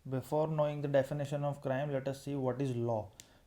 Before knowing the definition of crime, let us see what is law.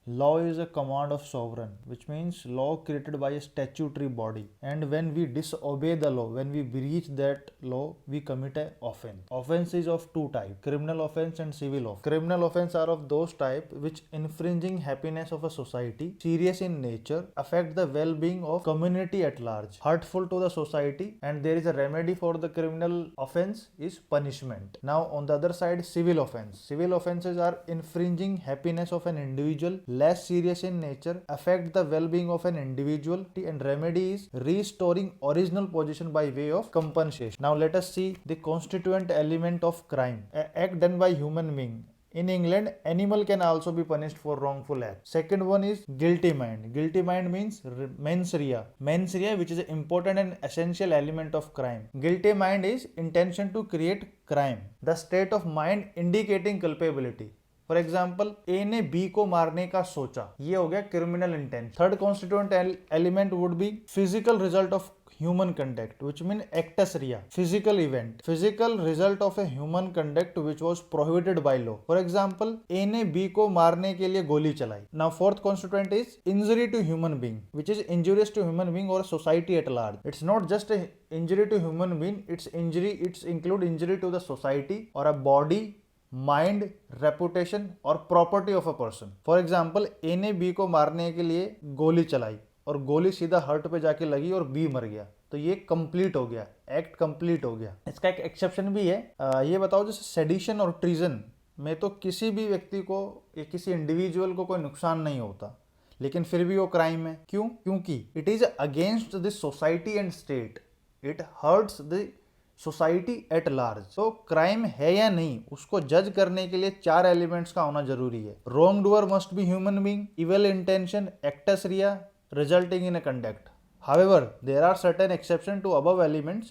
Law is a command of sovereign, which means law created by a statutory body. And when we disobey the law, when we breach that law, we commit a offense. Offense is of two types: criminal offense and civil offense. Criminal offense are of those type which infringing happiness of a society, serious in nature, affect the well-being of community at large, hurtful to the society, and there is a remedy for the criminal offense is punishment. Now on the other side, civil offense. Civil offenses are infringing happiness of an individual, less serious in nature, affect the well-being of an individual, and remedy is restoring original position by way of compensation. Now let us see the constituent element of crime. An act done by human being. In England, animal can also be punished for wrongful act. Second one is guilty mind. Guilty mind means mens rea. Mens rea, which is an important and essential element of crime. Guilty mind is intention to create crime. The state of mind indicating culpability. For example A ने B को मारने का सोचा, ये हो गया criminal intention. Third constituent element would be physical result of human conduct, which mean actus rea, physical event, physical result of a human conduct which was prohibited by law. For example, A ने B को मारने के लिए गोली चलाई. Now fourth constituent is injury to human being, which is injurious to human being or society at large. It's not just a injury to human being, it's include injury to the society or a body, mind, reputation और property of a person. For example, A ने B को मारने के लिए गोली चलाई और गोली सीधा हर्ट पे जाके लगी और बी मर गया, तो ये कंप्लीट हो गया, एक्ट कंप्लीट हो गया. इसका एक एक्सेप्शन भी है. ये बताओ, जैसे सेडिशन और ट्रीजन में तो किसी भी व्यक्ति को या किसी इंडिविजुअल को कोई नुकसान नहीं होता, लेकिन फिर भी वो क्राइम है. क्यों? क्योंकि it is against the society and state, it hurts the society at large. तो क्राइम है या नहीं, उसको जज करने के लिए चार एलिमेंट्स का होना जरूरी है. Wrongdoer must be human being, evil intention, actus reus, resulting in a conduct. However, there are certain exceptions to above elements